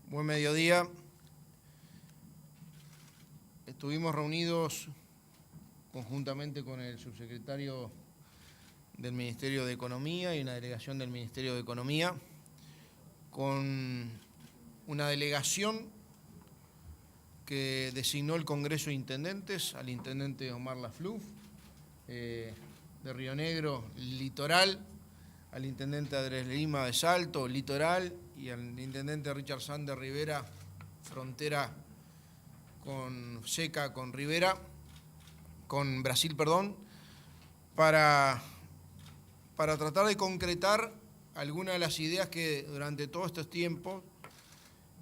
Buen mediodía. Estuvimos reunidos conjuntamente con el subsecretario del Ministerio de Economía y una delegación del Ministerio de Economía, con una delegación que designó el Congreso de Intendentes, al intendente Omar Lafluf, de Río Negro, Litoral, al intendente Andrés Lima de Salto, Litoral, y al intendente Richard Sanz de Rivera, frontera seca con Brasil, para tratar de concretar algunas de las ideas que durante todos estos tiempos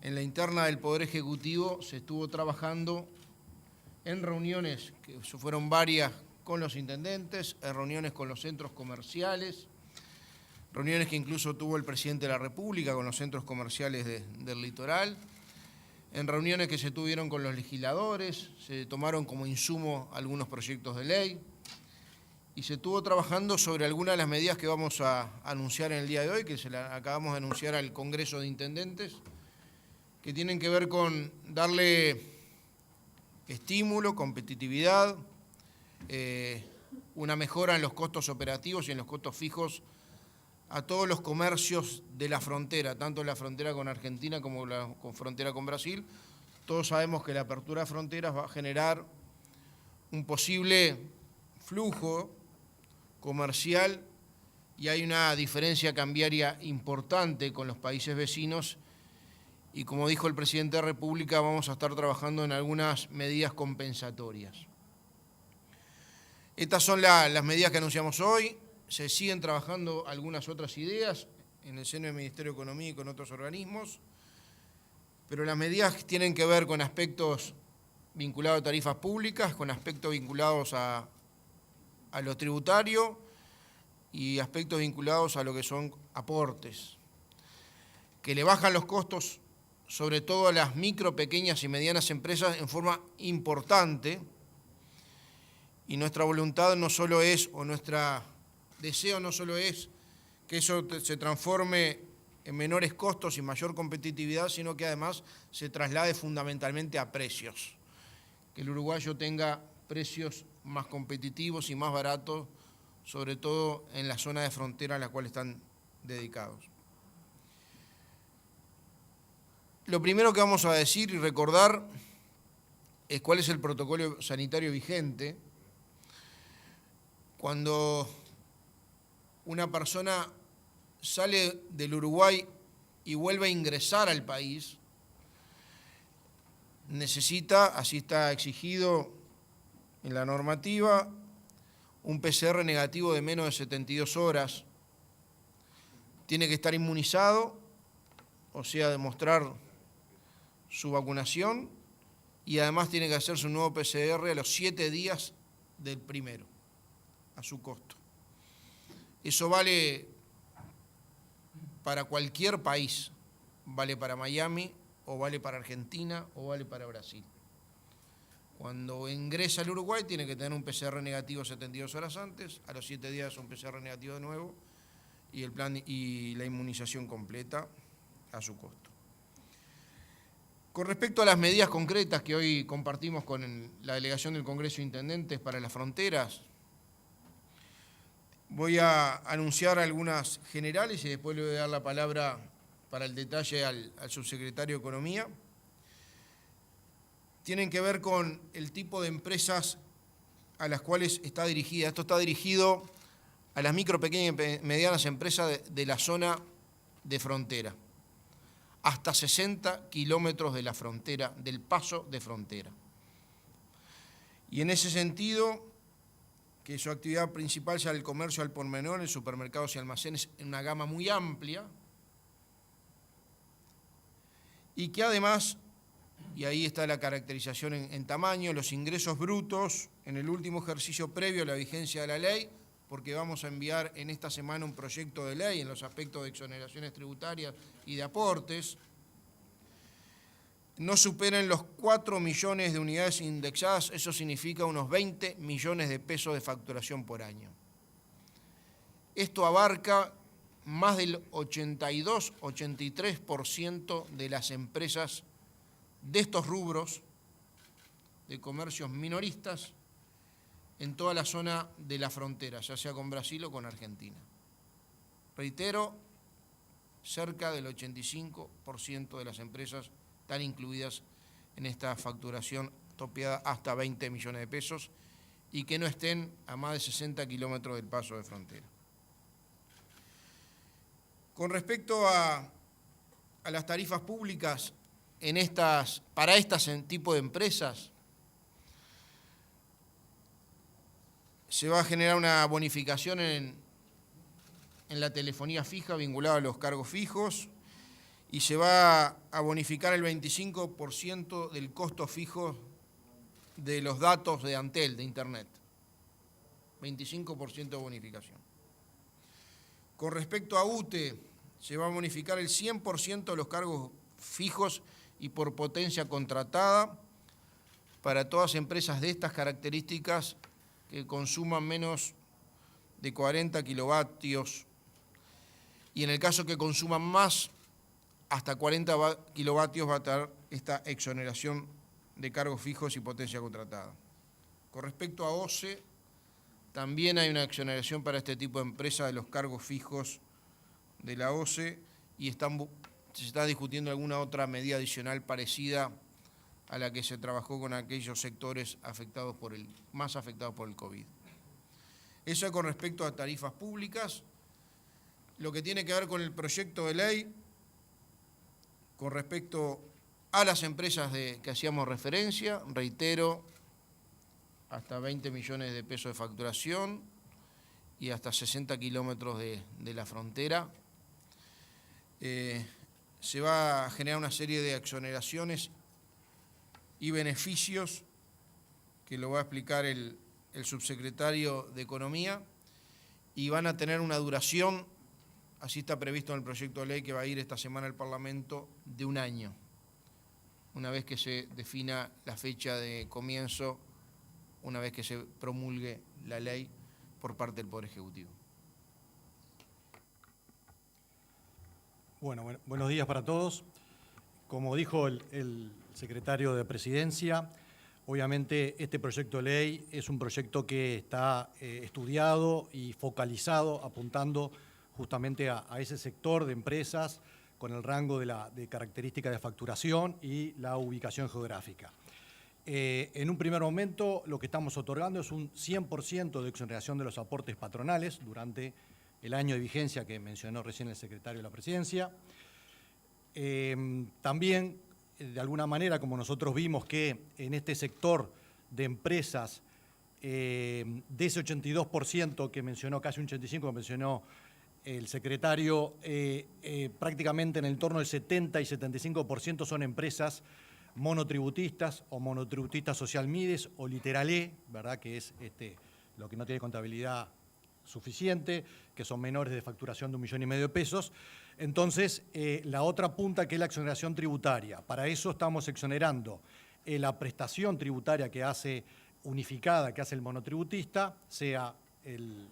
en la interna del Poder Ejecutivo se estuvo trabajando en reuniones, que fueron varias con los intendentes, en reuniones con los centros comerciales, reuniones que incluso tuvo el presidente de la República con los centros comerciales del litoral, en reuniones que se tuvieron con los legisladores, se tomaron como insumo algunos proyectos de ley y se estuvo trabajando sobre algunas de las medidas que vamos a anunciar en el día de hoy, que se las acabamos de anunciar al Congreso de Intendentes, que tienen que ver con darle estímulo, competitividad, una mejora en los costos operativos y en los costos fijos a todos los comercios de la frontera, tanto la frontera con Argentina como la frontera con Brasil. Todos sabemos que la apertura de fronteras va a generar un posible flujo comercial y hay una diferencia cambiaria importante con los países vecinos y, como dijo el presidente de la República, vamos a estar trabajando en algunas medidas compensatorias. Estas son las medidas que anunciamos hoy. Se siguen trabajando algunas otras ideas en el seno del Ministerio de Economía y con otros organismos, pero las medidas tienen que ver con aspectos vinculados a tarifas públicas, con aspectos vinculados a lo tributario y aspectos vinculados a lo que son aportes, que le bajan los costos, sobre todo a las micro, pequeñas y medianas empresas en forma importante, y nuestra voluntad no solo es, o nuestra deseo no solo es que eso se transforme en menores costos y mayor competitividad, sino que además se traslade fundamentalmente a precios. Que el uruguayo tenga precios más competitivos y más baratos, sobre todo en la zona de frontera a la cual están dedicados. Lo primero que vamos a decir y recordar es cuál es el protocolo sanitario vigente. Cuando una persona sale del Uruguay y vuelve a ingresar al país, necesita, así está exigido en la normativa, un PCR negativo de menos de 72 horas. Tiene que estar inmunizado, o sea, demostrar su vacunación, y además tiene que hacer su nuevo PCR a los 7 días del primero, a su costo. Eso vale para cualquier país, vale para Miami, o vale para Argentina, o vale para Brasil. Cuando ingresa al Uruguay tiene que tener un PCR negativo 72 horas antes, a los 7 días un PCR negativo de nuevo, y el plan y la inmunización completa a su costo. Con respecto a las medidas concretas que hoy compartimos con la delegación del Congreso de Intendentes para las fronteras, voy a anunciar algunas generales y después le voy a dar la palabra para el detalle al subsecretario de Economía. Tienen que ver con el tipo de empresas a las cuales está dirigida. Esto está dirigido a las micro, pequeñas y medianas empresas de la zona de frontera, hasta 60 kilómetros de la frontera, del paso de frontera. Y en ese sentido, que su actividad principal sea el comercio al por menor, en supermercados y almacenes, en una gama muy amplia, y que además, y ahí está la caracterización en tamaño, los ingresos brutos en el último ejercicio previo a la vigencia de la ley, porque vamos a enviar en esta semana un proyecto de ley en los aspectos de exoneraciones tributarias y de aportes, no superen los 4 millones de unidades indexadas, eso significa unos 20 millones de pesos de facturación por año. Esto abarca más del 82-83% de las empresas de estos rubros de comercios minoristas en toda la zona de la frontera, ya sea con Brasil o con Argentina. Reitero, cerca del 85% de las empresas están incluidas en esta facturación topeada hasta 20 millones de pesos y que no estén a más de 60 kilómetros del paso de frontera. Con respecto a las tarifas públicas para este tipo de empresas, se va a generar una bonificación en la telefonía fija vinculada a los cargos fijos y se va a bonificar el 25% del costo fijo de los datos de Antel, de Internet. 25% de bonificación. Con respecto a UTE, se va a bonificar el 100% de los cargos fijos y por potencia contratada para todas empresas de estas características que consuman menos de 40 kilovatios y en el caso que consuman más, hasta 40 kilovatios va a estar esta exoneración de cargos fijos y potencia contratada. Con respecto a OCE, también hay una exoneración para este tipo de empresas de los cargos fijos de la OCE y se está discutiendo alguna otra medida adicional parecida a la que se trabajó con aquellos sectores más afectados por el COVID. Eso es con respecto a tarifas públicas. Lo que tiene que ver con el proyecto de ley, con respecto a las empresas que hacíamos referencia, reitero, hasta 20 millones de pesos de facturación y hasta 60 kilómetros de la frontera. Se va a generar una serie de exoneraciones y beneficios que lo va a explicar el subsecretario de Economía y van a tener una duración, así está previsto en el proyecto de ley que va a ir esta semana al Parlamento, de 1 año, una vez que se defina la fecha de comienzo, una vez que se promulgue la ley por parte del Poder Ejecutivo. Bueno, buenos días para todos. Como dijo el secretario de Presidencia, obviamente este proyecto de ley es un proyecto que está estudiado y focalizado, apuntando justamente a ese sector de empresas con el rango de características de facturación y la ubicación geográfica. En un primer momento lo que estamos otorgando es un 100% de exoneración de los aportes patronales durante el año de vigencia que mencionó recién el secretario de la Presidencia. También, de alguna manera, como nosotros vimos que en este sector de empresas, de ese 82% que mencionó, casi un 85% que mencionó el secretario, prácticamente en el entorno del 70 y 75% son empresas monotributistas o monotributistas social Mides o literal E, ¿verdad? Que es lo que no tiene contabilidad suficiente, que son menores de facturación de 1,5 millones de pesos. Entonces, la otra punta que es la exoneración tributaria. Para eso estamos exonerando la prestación tributaria que hace unificada, que hace el monotributista, sea el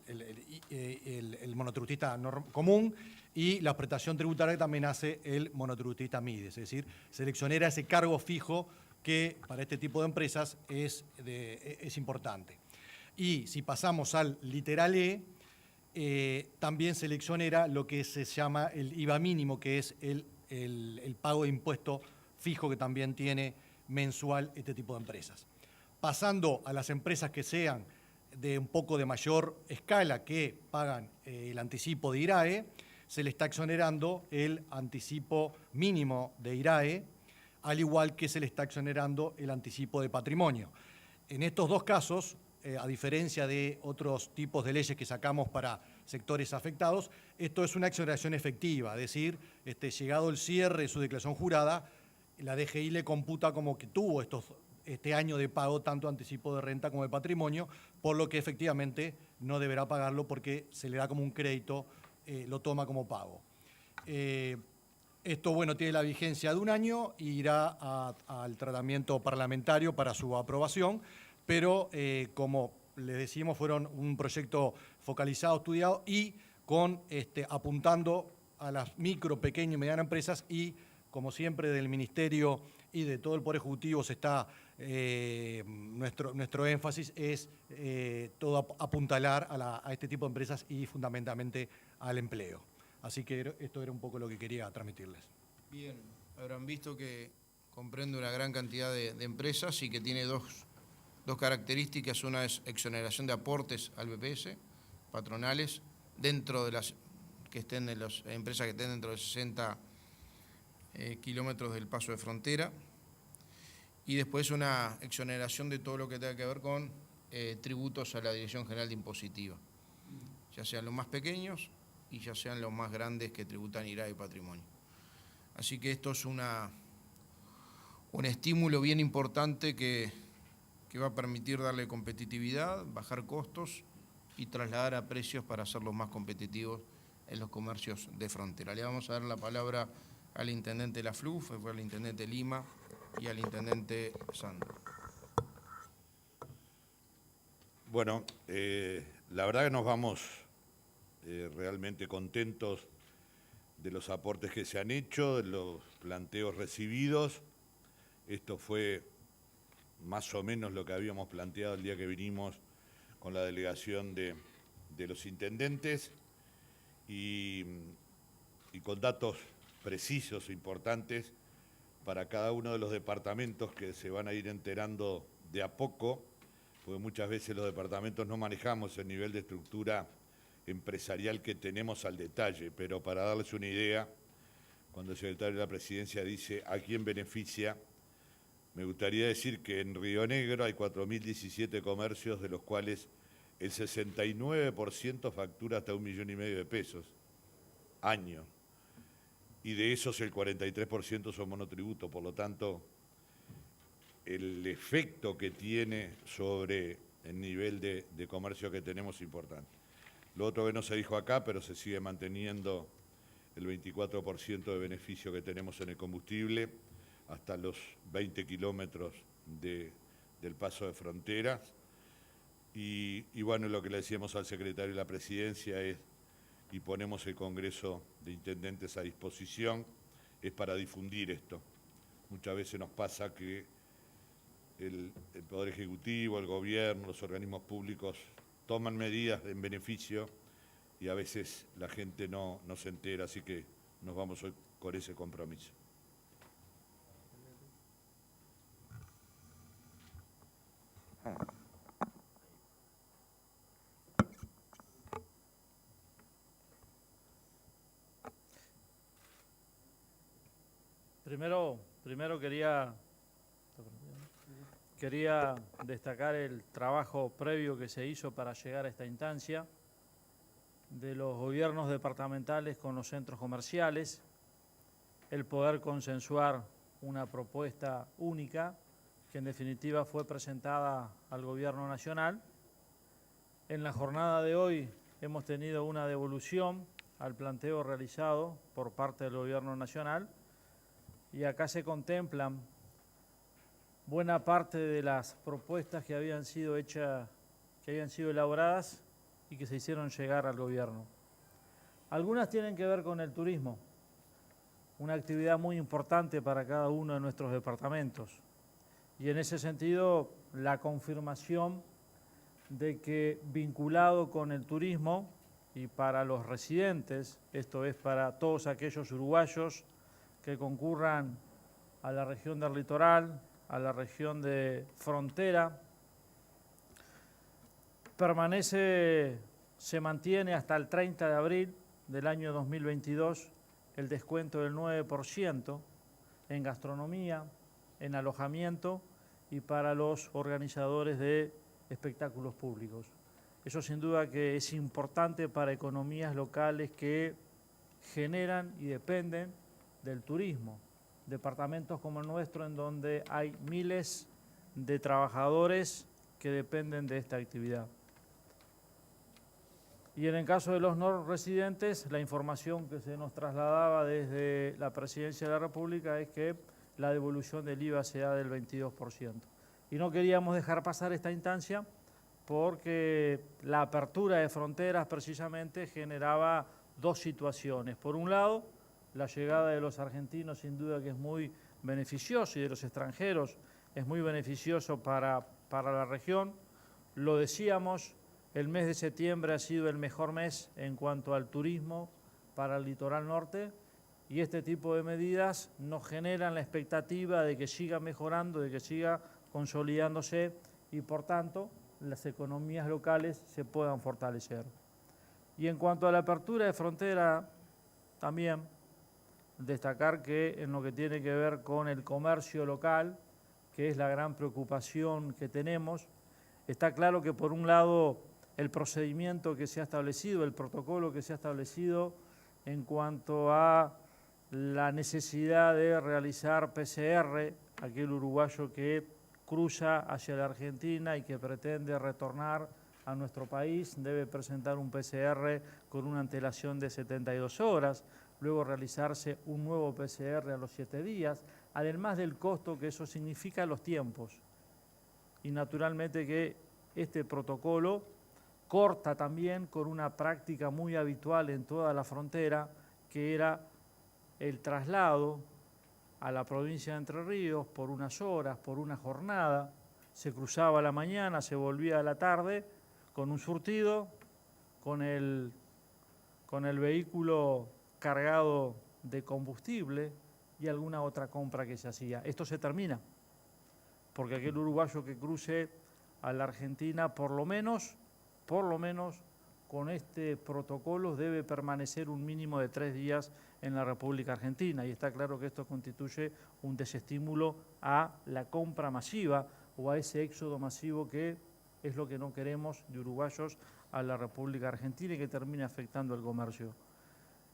monotributista común, y la prestación tributaria que también hace el monotributista Mides, es decir, se le exonera ese cargo fijo que para este tipo de empresas es importante. Y si pasamos al literal E, también se le exonera lo que se llama el IVA mínimo, que es el pago de impuesto fijo que también tiene mensual este tipo de empresas. Pasando a las empresas que sean de un poco de mayor escala, que pagan el anticipo de IRAE, se le está exonerando el anticipo mínimo de IRAE, al igual que se le está exonerando el anticipo de patrimonio. En estos dos casos, a diferencia de otros tipos de leyes que sacamos para sectores afectados, esto es una exoneración efectiva, es decir, llegado el cierre de su declaración jurada, la DGI le computa como que tuvo este año de pago tanto anticipo de renta como de patrimonio, por lo que efectivamente no deberá pagarlo porque se le da como un crédito, lo toma como pago. Esto, bueno, tiene la vigencia de 1 año e irá al tratamiento parlamentario para su aprobación, pero como les decimos, fueron un proyecto focalizado, estudiado y apuntando a las micro, pequeñas y medianas empresas y, como siempre, del Ministerio y de todo el Poder Ejecutivo se está, nuestro énfasis es todo apuntalar a este tipo de empresas y fundamentalmente al empleo. Así que esto era un poco lo que quería transmitirles. Bien, habrán visto que comprende una gran cantidad de empresas y que tiene dos características. Una es exoneración de aportes al BPS, patronales, dentro de las que estén de las empresas que estén dentro de 60 kilómetros del paso de frontera. Y después una exoneración de todo lo que tenga que ver con tributos a la Dirección General de Impositiva, ya sean los más pequeños y ya sean los más grandes que tributan IRA y patrimonio. Así que esto es un estímulo bien importante que va a permitir darle competitividad, bajar costos y trasladar a precios para hacerlos más competitivos en los comercios de frontera. Le vamos a dar la palabra al intendente de la FLUF, al intendente Lima y al intendente Sandro. Bueno, la verdad que nos vamos realmente contentos de los aportes que se han hecho, de los planteos recibidos. Esto fue más o menos lo que habíamos planteado el día que vinimos con la delegación de los intendentes y con datos precisos e importantes para cada uno de los departamentos que se van a ir enterando de a poco, porque muchas veces los departamentos no manejamos el nivel de estructura empresarial que tenemos al detalle, pero para darles una idea, cuando el secretario de la Presidencia dice a quién beneficia, me gustaría decir que en Río Negro hay 4.017 comercios, de los cuales el 69% factura hasta 1,5 millones de pesos año, y de esos el 43% son monotributos. Por lo tanto, el efecto que tiene sobre el nivel de comercio que tenemos es importante. Lo otro que no se dijo acá, pero se sigue manteniendo el 24% de beneficio que tenemos en el combustible hasta los 20 kilómetros del paso de fronteras. Y bueno, lo que le decíamos al secretario de la Presidencia es, y ponemos el Congreso de Intendentes a disposición, es para difundir esto. Muchas veces nos pasa que el Poder Ejecutivo, el Gobierno, los organismos públicos toman medidas en beneficio y a veces la gente no se entera, así que nos vamos hoy con ese compromiso. Primero quería destacar el trabajo previo que se hizo para llegar a esta instancia de los gobiernos departamentales con los centros comerciales, el poder consensuar una propuesta única que en definitiva fue presentada al Gobierno Nacional. En la jornada de hoy hemos tenido una devolución al planteo realizado por parte del Gobierno Nacional y acá se contemplan buena parte de las propuestas que habían sido hechas, que habían sido elaboradas y que se hicieron llegar al Gobierno. Algunas tienen que ver con el turismo, una actividad muy importante para cada uno de nuestros departamentos. Y en ese sentido, la confirmación de que vinculado con el turismo y para los residentes, esto es para todos aquellos uruguayos que concurran a la región del litoral, a la región de frontera, se mantiene hasta el 30 de abril del año 2022 el descuento del 9% en gastronomía, en alojamiento y para los organizadores de espectáculos públicos. Eso sin duda que es importante para economías locales que generan y dependen del turismo. Departamentos como el nuestro, en donde hay miles de trabajadores que dependen de esta actividad. Y en el caso de los no residentes, la información que se nos trasladaba desde la Presidencia de la República es que la devolución del IVA se da del 22%. Y no queríamos dejar pasar esta instancia porque la apertura de fronteras precisamente generaba dos situaciones. Por un lado, la llegada de los argentinos sin duda que es muy beneficioso, y de los extranjeros es muy beneficioso para la región. Lo decíamos, el mes de septiembre ha sido el mejor mes en cuanto al turismo para el litoral norte, y este tipo de medidas nos generan la expectativa de que siga mejorando, de que siga consolidándose y por tanto las economías locales se puedan fortalecer. Y en cuanto a la apertura de frontera, también destacar que en lo que tiene que ver con el comercio local, que es la gran preocupación que tenemos, está claro que por un lado el procedimiento que se ha establecido, el protocolo que se ha establecido en cuanto a la necesidad de realizar PCR, aquel uruguayo que cruza hacia la Argentina y que pretende retornar a nuestro país, debe presentar un PCR con una antelación de 72 horas, luego realizarse un nuevo PCR a los 7 días, además del costo que eso significa, los tiempos. Y naturalmente que este protocolo corta también con una práctica muy habitual en toda la frontera, que era el traslado a la provincia de Entre Ríos por unas horas, por una jornada, se cruzaba a la mañana, se volvía a la tarde, con un surtido, con el vehículo cargado de combustible y alguna otra compra que se hacía. Esto se termina, porque aquel uruguayo que cruce a la Argentina, por lo menos, con este protocolo debe permanecer un mínimo de 3 días en la República Argentina, y está claro que esto constituye un desestímulo a la compra masiva o a ese éxodo masivo que es lo que no queremos de uruguayos a la República Argentina y que termina afectando el comercio.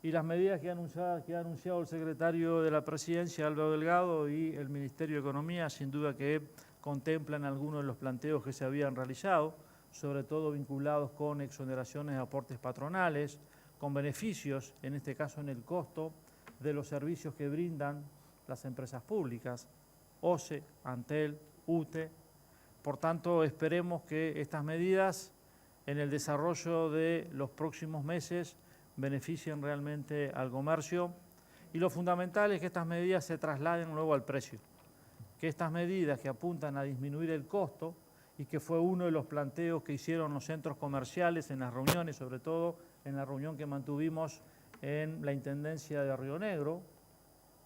Y las medidas que ha anunciado el secretario de la Presidencia, Álvaro Delgado, y el Ministerio de Economía, sin duda que contemplan algunos de los planteos que se habían realizado, sobre todo vinculados con exoneraciones de aportes patronales, con beneficios, en este caso en el costo de los servicios que brindan las empresas públicas, OCE, Antel, UTE. Por tanto, esperemos que estas medidas en el desarrollo de los próximos meses beneficien realmente al comercio, y lo fundamental es que estas medidas se trasladen luego al precio, que estas medidas que apuntan a disminuir el costo, y que fue uno de los planteos que hicieron los centros comerciales en las reuniones, sobre todo en la reunión que mantuvimos en la Intendencia de Río Negro.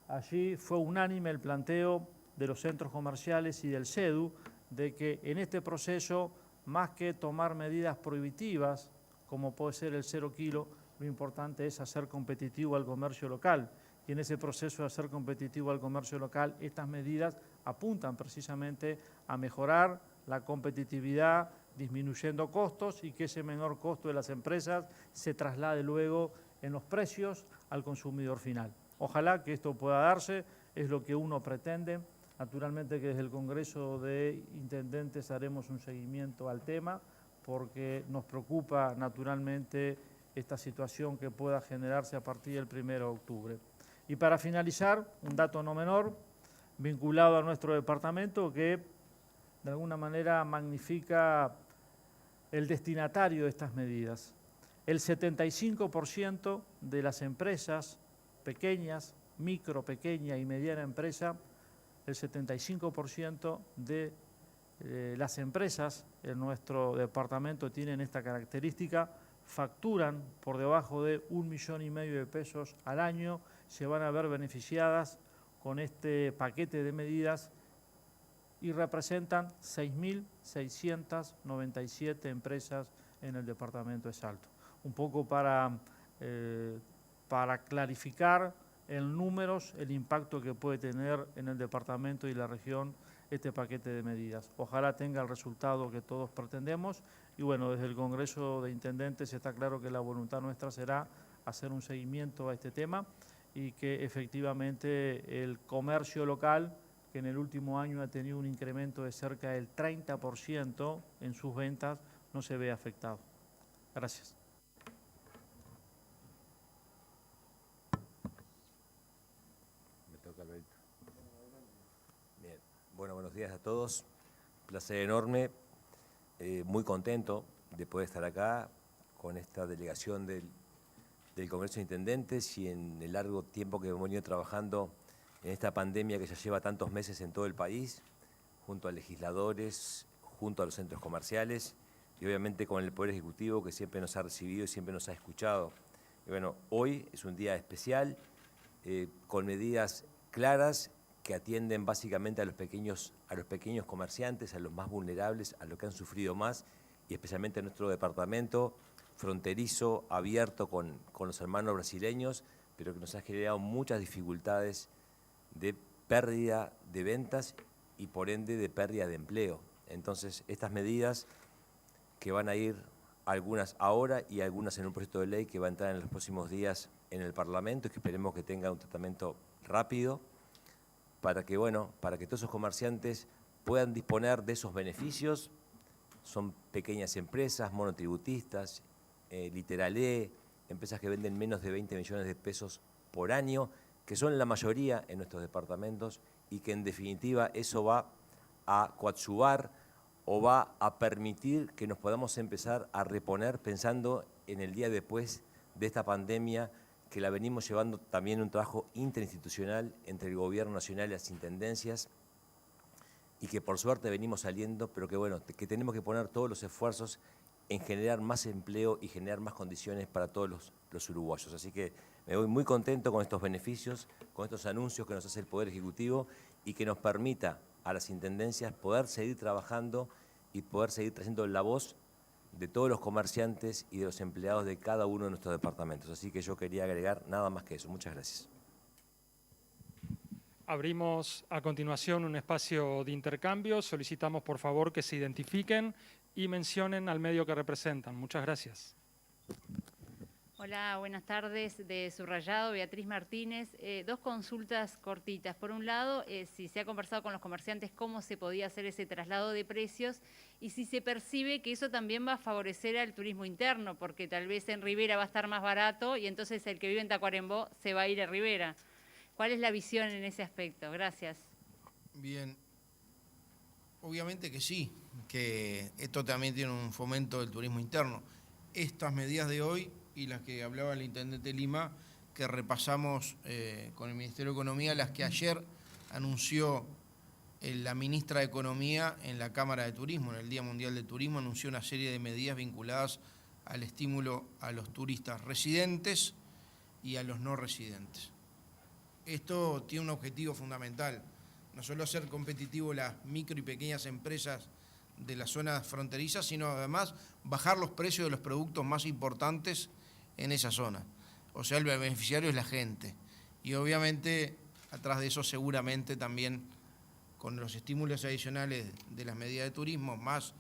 Allí fue unánime el planteo de los centros comerciales y del CEDU de que en este proceso, más que tomar medidas prohibitivas, como puede ser el 0 kilo, lo importante es hacer competitivo al comercio local. Y en ese proceso de hacer competitivo al comercio local, estas medidas apuntan precisamente a mejorar la competitividad, disminuyendo costos, y que ese menor costo de las empresas se traslade luego en los precios al consumidor final. Ojalá que esto pueda darse, es lo que uno pretende. Naturalmente que desde el Congreso de Intendentes haremos un seguimiento al tema, porque nos preocupa naturalmente esta situación que pueda generarse a partir del 1 de octubre. Y para finalizar, un dato no menor, vinculado a nuestro departamento, que de alguna manera magnifica el destinatario de estas medidas. El 75% de las empresas pequeñas, micro, pequeña y mediana empresa, el 75% de las empresas en nuestro departamento tienen esta característica, facturan por debajo de 1,5 millones de pesos al año, se van a ver beneficiadas con este paquete de medidas y representan 6.697 empresas en el departamento de Salto. Un poco para clarificar en números el impacto que puede tener en el departamento y la región este paquete de medidas. Ojalá tenga el resultado que todos pretendemos, y bueno, desde el Congreso de Intendentes está claro que la voluntad nuestra será hacer un seguimiento a este tema, y que efectivamente el comercio local, que en el último año ha tenido un incremento de cerca del 30% en sus ventas, no se ve afectado. Gracias. Me toca, Alberto. Bien. Bueno, buenos días a todos. Placer enorme muy contento de poder estar acá con esta delegación del Congreso de Intendentes y en el largo tiempo que hemos venido trabajando en esta pandemia que ya lleva tantos meses en todo el país, junto a legisladores, junto a los centros comerciales y obviamente con el Poder Ejecutivo que siempre nos ha recibido y siempre nos ha escuchado. Y bueno, hoy es un día especial con medidas claras que atienden básicamente a los pequeños comerciantes, a los más vulnerables, a los que han sufrido más y especialmente en nuestro departamento fronterizo, abierto con los hermanos brasileños, pero que nos ha generado muchas dificultades de pérdida de ventas y por ende de pérdida de empleo. Entonces, estas medidas que van a ir algunas ahora y algunas en un proyecto de ley que va a entrar en los próximos días en el Parlamento y que esperemos que tenga un tratamiento rápido para que todos esos comerciantes puedan disponer de esos beneficios. Son pequeñas empresas, monotributistas, Literalé, empresas que venden menos de 20 millones de pesos por año, que son la mayoría en nuestros departamentos y que en definitiva eso va a coadyuvar o va a permitir que nos podamos empezar a reponer pensando en el día después de esta pandemia que la venimos llevando también un trabajo interinstitucional entre el Gobierno Nacional y las Intendencias y que por suerte venimos saliendo, pero que tenemos que poner todos los esfuerzos en generar más empleo y generar más condiciones para todos los uruguayos. Así que me voy muy contento con estos beneficios, con estos anuncios que nos hace el Poder Ejecutivo y que nos permita a las intendencias poder seguir trabajando y poder seguir trayendo la voz de todos los comerciantes y de los empleados de cada uno de nuestros departamentos. Así que yo quería agregar nada más que eso. Muchas gracias. Abrimos a continuación un espacio de intercambio. Solicitamos por favor que se identifiquen y mencionen al medio que representan. Muchas gracias. Hola, buenas tardes. De Subrayado, Beatriz Martínez. Dos consultas cortitas. Por un lado, si se ha conversado con los comerciantes cómo se podía hacer ese traslado de precios y si se percibe que eso también va a favorecer al turismo interno, porque tal vez en Rivera va a estar más barato y entonces el que vive en Tacuarembó se va a ir a Rivera. ¿Cuál es la visión en ese aspecto? Gracias. Bien, obviamente que sí, que esto también tiene un fomento del turismo interno. Estas medidas de hoy y las que hablaba el Intendente Lima, que repasamos con el Ministerio de Economía, las que ayer anunció la ministra de Economía en la Cámara de Turismo, en el Día Mundial del Turismo, anunció una serie de medidas vinculadas al estímulo a los turistas residentes y a los no residentes. Esto tiene un objetivo fundamental, no solo hacer competitivo las micro y pequeñas empresas de las zonas fronterizas, sino además bajar los precios de los productos más importantes en esa zona. O sea, el beneficiario es la gente. Y obviamente, atrás de eso seguramente también con los estímulos adicionales de las medidas de turismo, más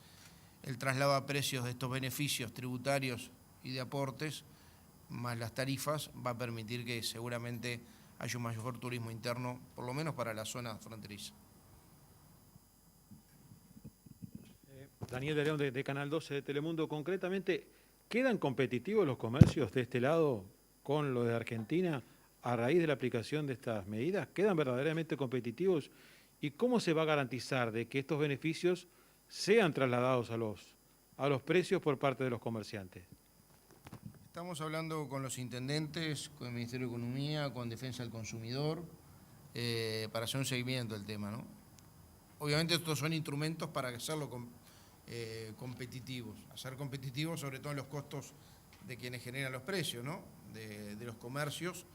el traslado a precios de estos beneficios tributarios y de aportes, más las tarifas, va a permitir que seguramente haya un mayor turismo interno, por lo menos para la zona fronteriza. Daniel de León de Canal 12 de Telemundo. Concretamente, ¿quedan competitivos los comercios de este lado con los de Argentina a raíz de la aplicación de estas medidas? ¿Quedan verdaderamente competitivos? ¿Y cómo se va a garantizar de que estos beneficios sean trasladados a los precios por parte de los comerciantes? Estamos hablando con los intendentes, con el Ministerio de Economía, con Defensa del Consumidor, para hacer un seguimiento del tema, ¿no? Obviamente estos son instrumentos para hacerlo competitivos, hacer competitivos sobre todo en los costos de quienes generan los precios, ¿no? De los comercios,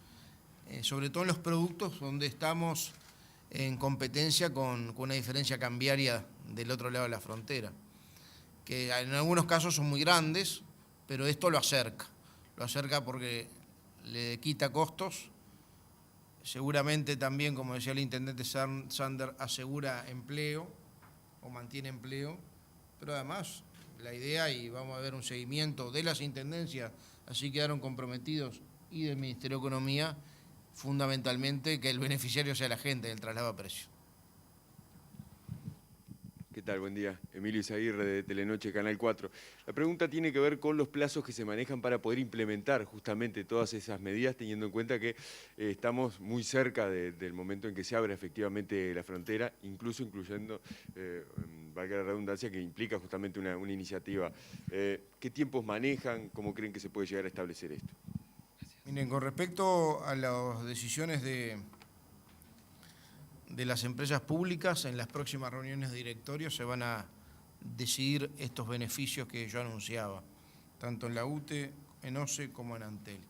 sobre todo en los productos donde estamos en competencia con una diferencia cambiaria del otro lado de la frontera, que en algunos casos son muy grandes, pero esto lo acerca porque le quita costos, seguramente también, como decía el intendente Sander, asegura empleo o mantiene empleo, pero además la idea, y vamos a ver un seguimiento de las intendencias, así quedaron comprometidos, y del Ministerio de Economía, fundamentalmente que el beneficiario sea la gente del traslado a precio. ¿Qué tal? Buen día. Emilio Izaguirre de Telenoche, Canal 4. La pregunta tiene que ver con los plazos que se manejan para poder implementar justamente todas esas medidas, teniendo en cuenta que estamos muy cerca del momento en que se abre efectivamente la frontera, incluso incluyendo valga la redundancia, que implica justamente una iniciativa. ¿Qué tiempos manejan? ¿Cómo creen que se puede llegar a establecer esto? Miren, con respecto a las decisiones de las empresas públicas, en las próximas reuniones de directorio se van a decidir estos beneficios que yo anunciaba, tanto en la UTE, en OCE como en Antel.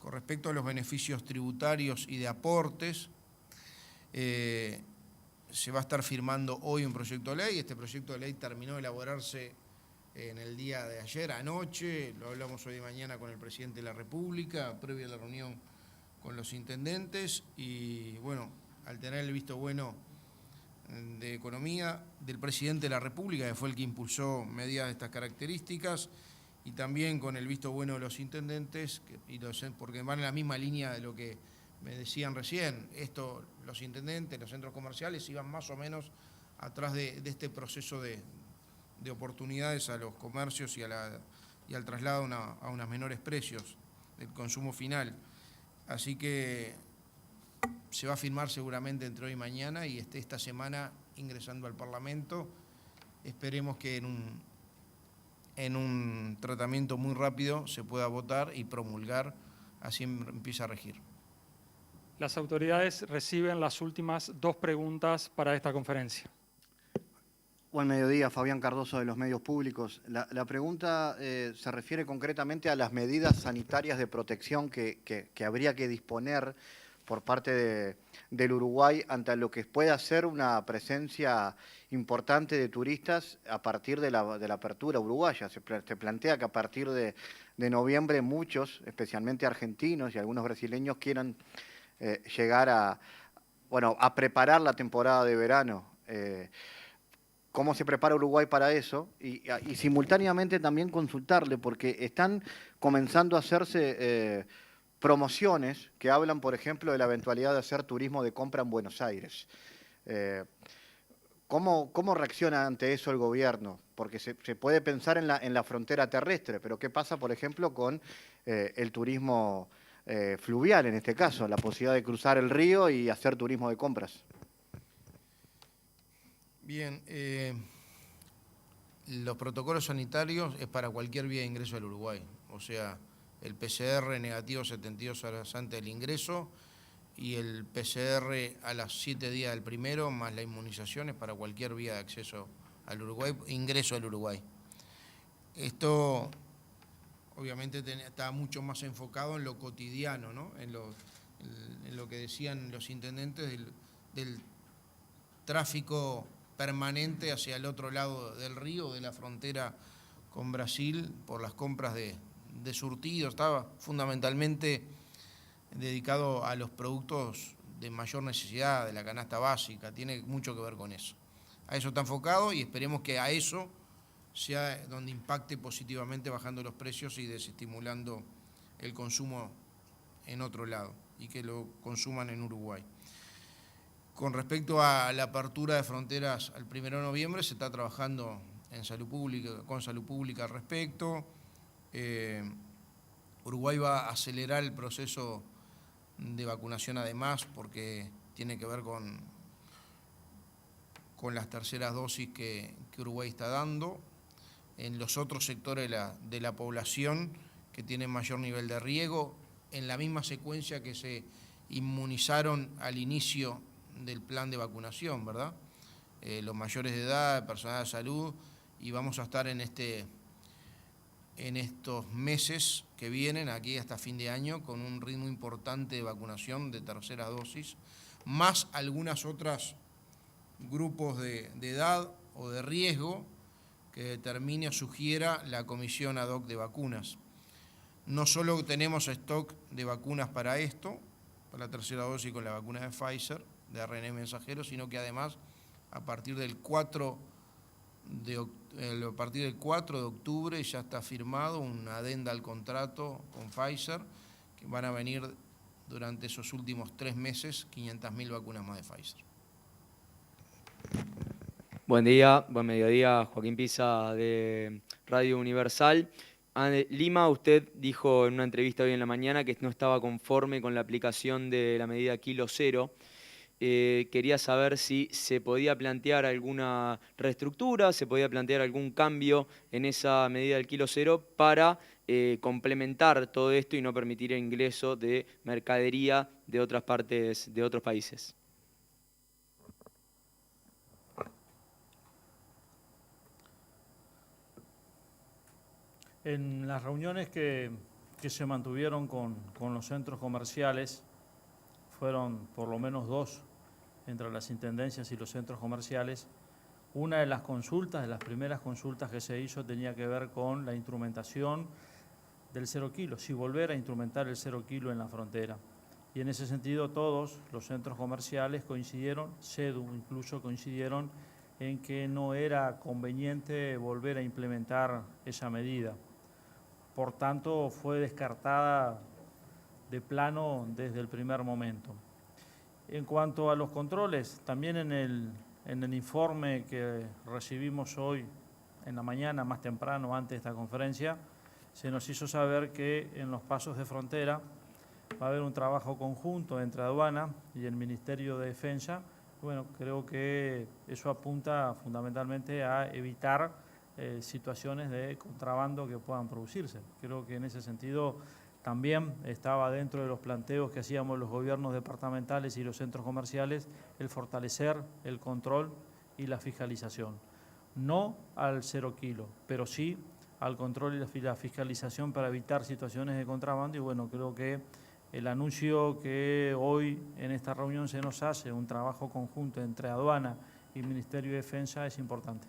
Con respecto a los beneficios tributarios y de aportes, se va a estar firmando hoy un proyecto de ley. Este proyecto de ley terminó de elaborarse en el día de ayer, anoche, lo hablamos hoy de mañana con el presidente de la República, previo a la reunión con los intendentes, y bueno, al tener el visto bueno de Economía del presidente de la República, que fue el que impulsó medidas de estas características, y también con el visto bueno de los intendentes, porque van en la misma línea de lo que me decían recién, los intendentes, los centros comerciales iban más o menos atrás de este proceso de oportunidades a los comercios y al traslado a unos menores precios del consumo final. Así que se va a firmar seguramente entre hoy y mañana y esta semana ingresando al Parlamento. Esperemos que en un tratamiento muy rápido se pueda votar y promulgar, así empieza a regir. Las autoridades reciben las últimas 2 preguntas para esta conferencia. Buen mediodía, Fabián Cardoso de los Medios Públicos. La pregunta se refiere concretamente a las medidas sanitarias de protección que habría que disponer por parte del Uruguay ante lo que pueda ser una presencia importante de turistas a partir de la apertura uruguaya. Se plantea que a partir de noviembre muchos, especialmente argentinos y algunos brasileños, quieran llegar a preparar la temporada de verano. ¿Cómo se prepara Uruguay para eso? Y simultáneamente también consultarle, porque están comenzando a hacerse promociones que hablan, por ejemplo, de la eventualidad de hacer turismo de compra en Buenos Aires. ¿Cómo reacciona ante eso el gobierno? Porque se puede pensar en la frontera terrestre, pero ¿qué pasa, por ejemplo, con el turismo fluvial, en este caso, la posibilidad de cruzar el río y hacer turismo de compras? Bien, los protocolos sanitarios es para cualquier vía de ingreso al Uruguay, o sea, el PCR negativo 72 horas antes del ingreso y el PCR a las 7 días del primero, más la inmunización es para cualquier vía de acceso al Uruguay, ingreso al Uruguay. Esto obviamente está mucho más enfocado en lo cotidiano, ¿no? en lo que decían los intendentes del tráfico permanente hacia el otro lado del río, de la frontera con Brasil, por las compras de surtido. Estaba fundamentalmente dedicado a los productos de mayor necesidad, de la canasta básica, tiene mucho que ver con eso. A eso está enfocado y esperemos que a eso sea donde impacte positivamente bajando los precios y desestimulando el consumo en otro lado y que lo consuman en Uruguay. Con respecto a la apertura de fronteras al 1 de noviembre, se está trabajando con Salud Pública al respecto. Uruguay va a acelerar el proceso de vacunación además porque tiene que ver con las terceras dosis que Uruguay está dando. En los otros sectores de la población que tienen mayor nivel de riesgo, en la misma secuencia que se inmunizaron al inicio del plan de vacunación, ¿verdad? Los mayores de edad, personal de salud, y vamos a estar en estos meses que vienen, aquí hasta fin de año, con un ritmo importante de vacunación de tercera dosis, más algunas otras grupos de edad o de riesgo que determine o sugiera la Comisión Ad Hoc de Vacunas. No solo tenemos stock de vacunas para esto, para la tercera dosis con la vacuna de Pfizer, de ARN mensajero, sino que además a partir del 4 de octubre ya está firmado una adenda al contrato con Pfizer, que van a venir durante esos últimos 3 meses 500.000 vacunas más de Pfizer. Buen día, buen mediodía, Joaquín Pisa de Radio Universal. Lima, usted dijo en una entrevista hoy en la mañana que no estaba conforme con la aplicación de la medida Kilo Cero. quería saber si se podía plantear alguna reestructura, se podía plantear algún cambio en esa medida del kilo cero para complementar todo esto y no permitir el ingreso de mercadería de otras partes, de otros países. En las reuniones que se mantuvieron con los centros comerciales, fueron por lo menos 2 entre las intendencias y los centros comerciales. Una de las consultas, de las primeras consultas que se hizo, tenía que ver con la instrumentación del 0 kilo, si volver a instrumentar el 0 kilo en la frontera. Y en ese sentido todos los centros comerciales coincidieron, CEDU incluso coincidieron, en que no era conveniente volver a implementar esa medida. Por tanto, fue descartada de plano desde el primer momento. En cuanto a los controles, también en el informe que recibimos hoy en la mañana, más temprano, antes de esta conferencia, se nos hizo saber que en los pasos de frontera va a haber un trabajo conjunto entre aduana y el Ministerio de Defensa. Bueno, creo que eso apunta fundamentalmente a evitar situaciones de contrabando que puedan producirse. Creo que en ese sentido también estaba dentro de los planteos que hacíamos los gobiernos departamentales y los centros comerciales el fortalecer el control y la fiscalización. No al 0 kilo, pero sí al control y la fiscalización para evitar situaciones de contrabando. Y bueno, creo que el anuncio que hoy en esta reunión se nos hace, un trabajo conjunto entre aduana y Ministerio de Defensa, es importante.